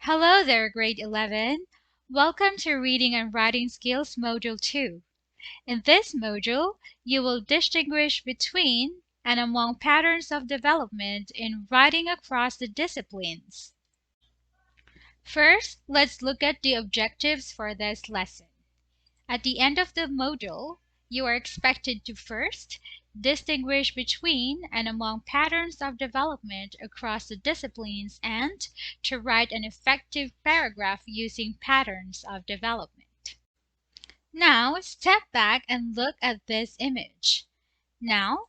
Hello there, grade 11. Welcome to Reading and Writing Skills Module 2. In this module, you will distinguish between and among patterns of development in writing across the disciplines. First, let's look at the objectives for this lesson. At the end of the module, you are expected to first distinguish between and among patterns of development across the disciplines and to write an effective paragraph using patterns of development. Now, step back and look at this image. Now,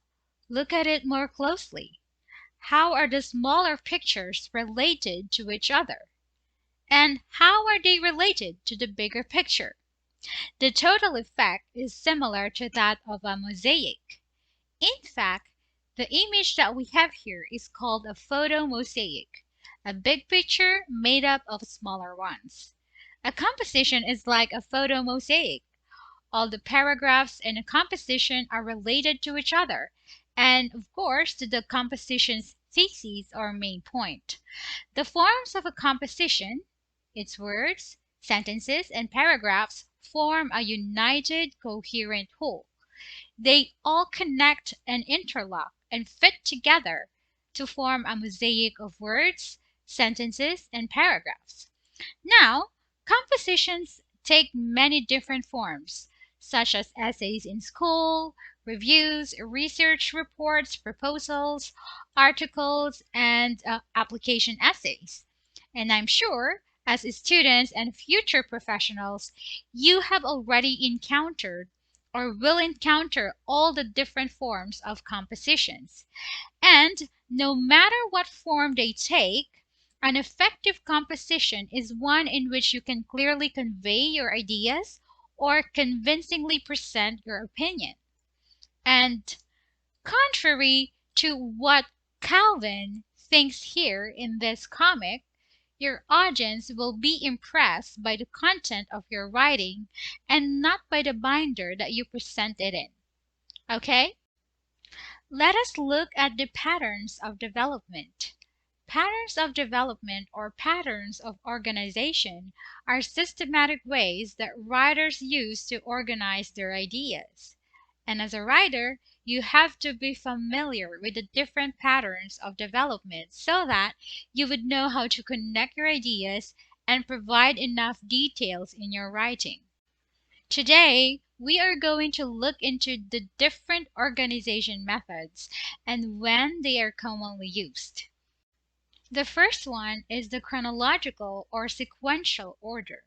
look at it more closely. How are the smaller pictures related to each other? And how are they related to the bigger picture? The total effect is similar to that of a mosaic. In fact, the image that we have here is called a photo mosaic, a big picture made up of smaller ones. A composition is like a photo mosaic. All the paragraphs in a composition are related to each other, and of course to the composition's thesis or main point. The forms of a composition, its words, sentences, and paragraphs form a united, coherent whole. They all connect and interlock and fit together to form a mosaic of words, sentences, and paragraphs. Now, compositions take many different forms, such as essays in school, reviews, research reports, proposals, articles, and application essays. And I'm sure, as students and future professionals, you have already encountered or will encounter all the different forms of compositions. And no matter what form they take, an effective composition is one in which you can clearly convey your ideas or convincingly present your opinion. And contrary to what Calvin thinks here in this comic, your audience will be impressed by the content of your writing and not by the binder that you present it in. Okay? Let us look at the patterns of development. Patterns of development or patterns of organization are systematic ways that writers use to organize their ideas. And as a writer, you have to be familiar with the different patterns of development so that you would know how to connect your ideas and provide enough details in your writing. Today, we are going to look into the different organization methods and when they are commonly used. The first one is the chronological or sequential order.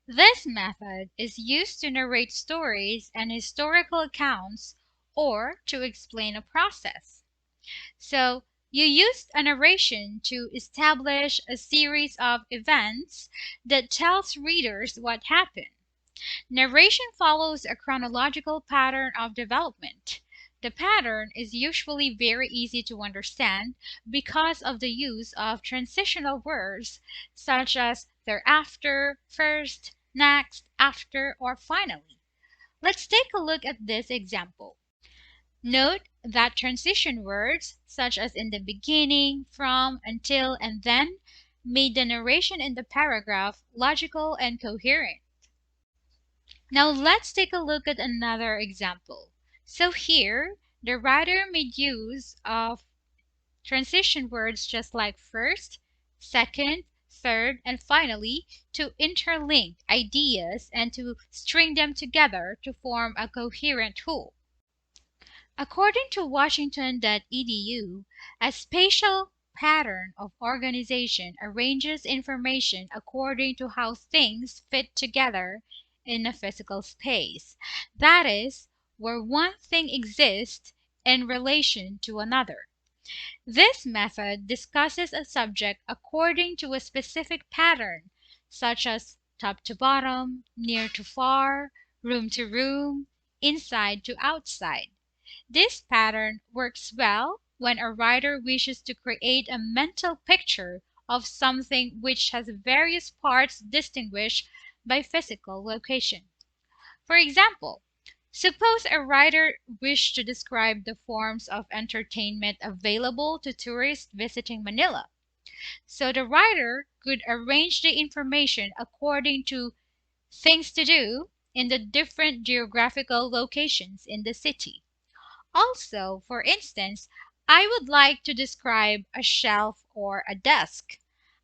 This method is used to narrate stories and historical accounts or to explain a process. So, you use a narration to establish a series of events that tells readers what happened. Narration follows a chronological pattern of development. The pattern is usually very easy to understand because of the use of transitional words such as thereafter, first, next, after, or finally. Let's take a look at this example. Note that transition words such as in the beginning, from, until, and then made the narration in the paragraph logical and coherent. Now let's take a look at another example. So here, the writer made use of transition words just like first, second, third, and finally to interlink ideas and to string them together to form a coherent whole. According to Washington.edu, a spatial pattern of organization arranges information according to how things fit together in a physical space. That is, where one thing exists in relation to another. This method discusses a subject according to a specific pattern, such as top to bottom, near to far, room to room, inside to outside. This pattern works well when a writer wishes to create a mental picture of something which has various parts distinguished by physical location. For example, suppose a writer wished to describe the forms of entertainment available to tourists visiting Manila. So the writer could arrange the information according to things to do in the different geographical locations in the city. Also, for instance, I would like to describe a shelf or a desk.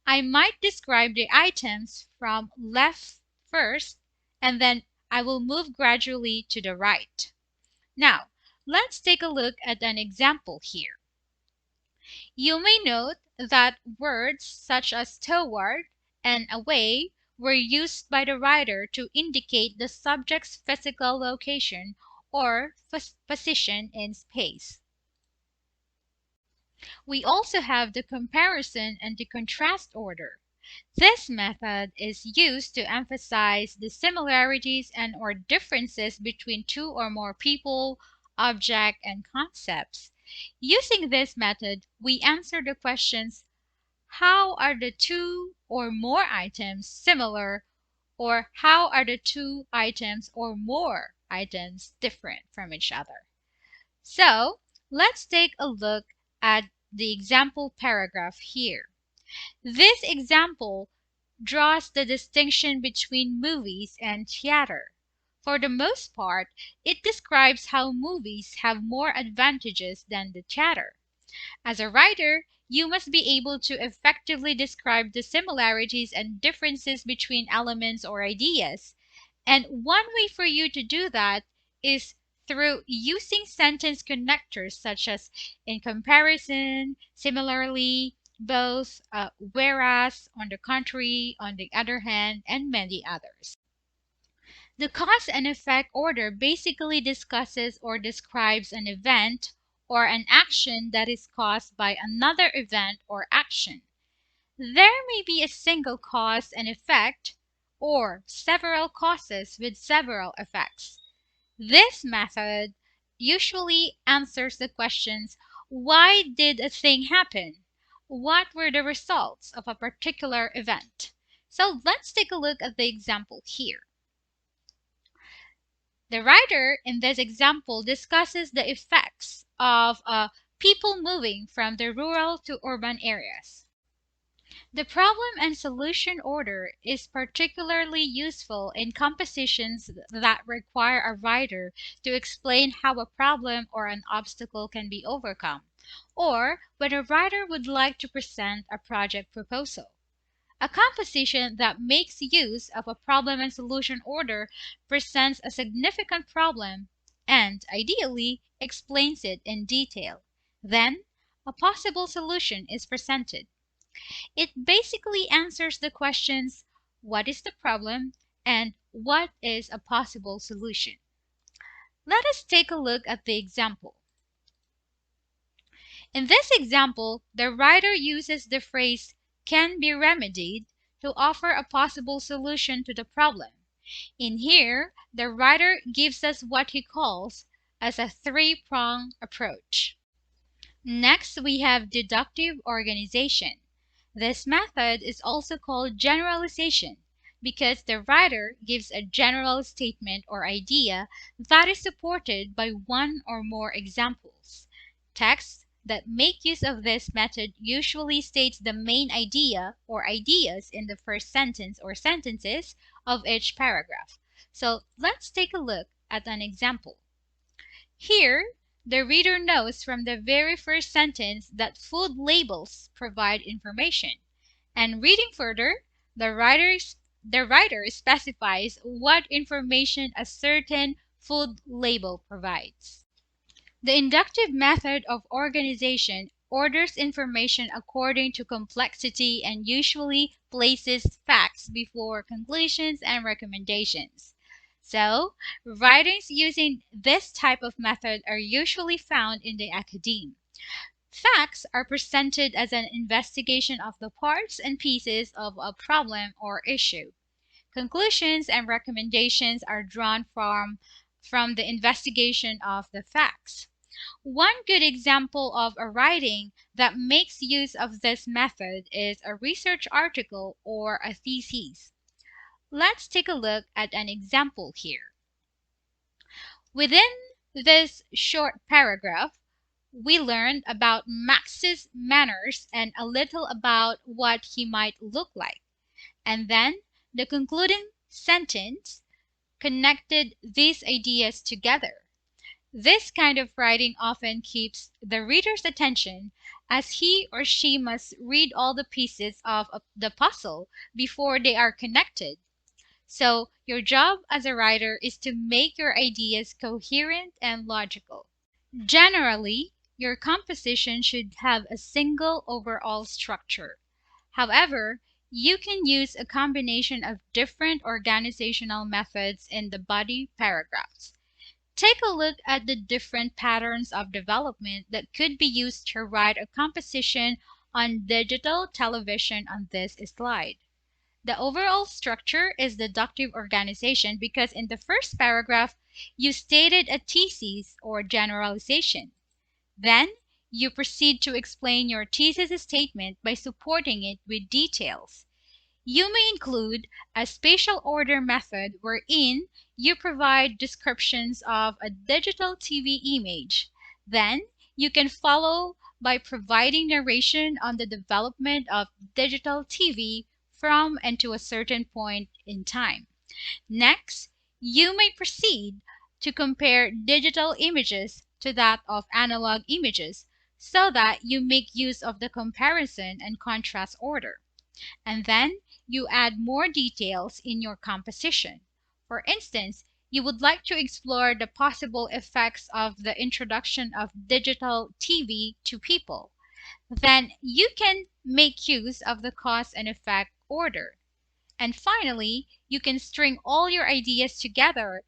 I might describe the items from left first, and then I will move gradually to the right. Now, let's take a look at an example here. You may note that words such as toward and away were used by the writer to indicate the subject's physical location or position in space. We also have the comparison and the contrast order. This method is used to emphasize the similarities and or differences between two or more people, object, and concepts. Using this method, we answer the questions, how are the two or more items similar, or how are the two items or more items different from each other? So let's take a look at the example paragraph here. This example draws the distinction between movies and theater. For the most part, it describes how movies have more advantages than the theater. As a writer, you must be able to effectively describe the similarities and differences between elements or ideas. And one way for you to do that is through using sentence connectors such as in comparison, similarly, both, whereas, on the contrary, on the other hand, and many others. The cause and effect order basically discusses or describes an event or an action that is caused by another event or action. There may be a single cause and effect, or several causes with several effects. This method usually answers the questions, why did a thing happen? What were the results of a particular event? So let's take a look at the example here. The writer in this example discusses the effects of people moving from the rural to urban areas. The problem and solution order is particularly useful in compositions that require a writer to explain how a problem or an obstacle can be overcome, or when a writer would like to present a project proposal. A composition that makes use of a problem and solution order presents a significant problem and, ideally, explains it in detail. Then, a possible solution is presented. It basically answers the questions, what is the problem and what is a possible solution? Let us take a look at the example. In this example, the writer uses the phrase can be remedied to offer a possible solution to the problem. In here, the writer gives us what he calls as a three-pronged approach. Next, we have deductive organization. This method is also called generalization because the writer gives a general statement or idea that is supported by one or more examples. Texts that make use of this method usually states the main idea or ideas in the first sentence or sentences of each paragraph. So let's take a look at an example. Here, the reader knows from the very first sentence that food labels provide information. And reading further, the writer specifies what information a certain food label provides. The inductive method of organization orders information according to complexity and usually places facts before conclusions and recommendations. So, writings using this type of method are usually found in the academe. Facts are presented as an investigation of the parts and pieces of a problem or issue. Conclusions and recommendations are drawn from the investigation of the facts. One good example of a writing that makes use of this method is a research article or a thesis. Let's take a look at an example here. Within this short paragraph, we learned about Max's manners and a little about what he might look like. And then the concluding sentence connected these ideas together. This kind of writing often keeps the reader's attention as he or she must read all the pieces of the puzzle before they are connected. So, your job as a writer is to make your ideas coherent and logical. Generally, your composition should have a single overall structure. However, you can use a combination of different organizational methods in the body paragraphs. Take a look at the different patterns of development that could be used to write a composition on digital television on this slide. The overall structure is deductive organization because in the first paragraph, you stated a thesis or generalization. Then, you proceed to explain your thesis statement by supporting it with details. You may include a spatial order method wherein you provide descriptions of a digital TV image. Then, you can follow by providing narration on the development of digital TV from and to a certain point in time. Next, you may proceed to compare digital images to that of analog images so that you make use of the comparison and contrast order. And then you add more details in your composition. For instance, you would like to explore the possible effects of the introduction of digital TV to people. Then you can make use of the cause and effect order. And finally, you can string all your ideas together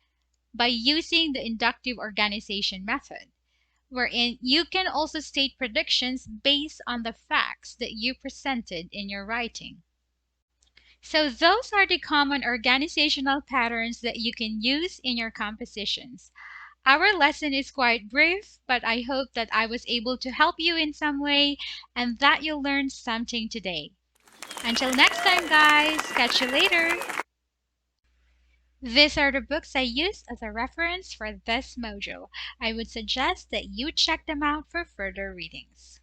by using the inductive organization method, wherein you can also state predictions based on the facts that you presented in your writing. So those are the common organizational patterns that you can use in your compositions. Our lesson is quite brief, but I hope that I was able to help you in some way and that you learned something today. Until next time, guys, catch you later. These are the books I used as a reference for this module. I would suggest that you check them out for further readings.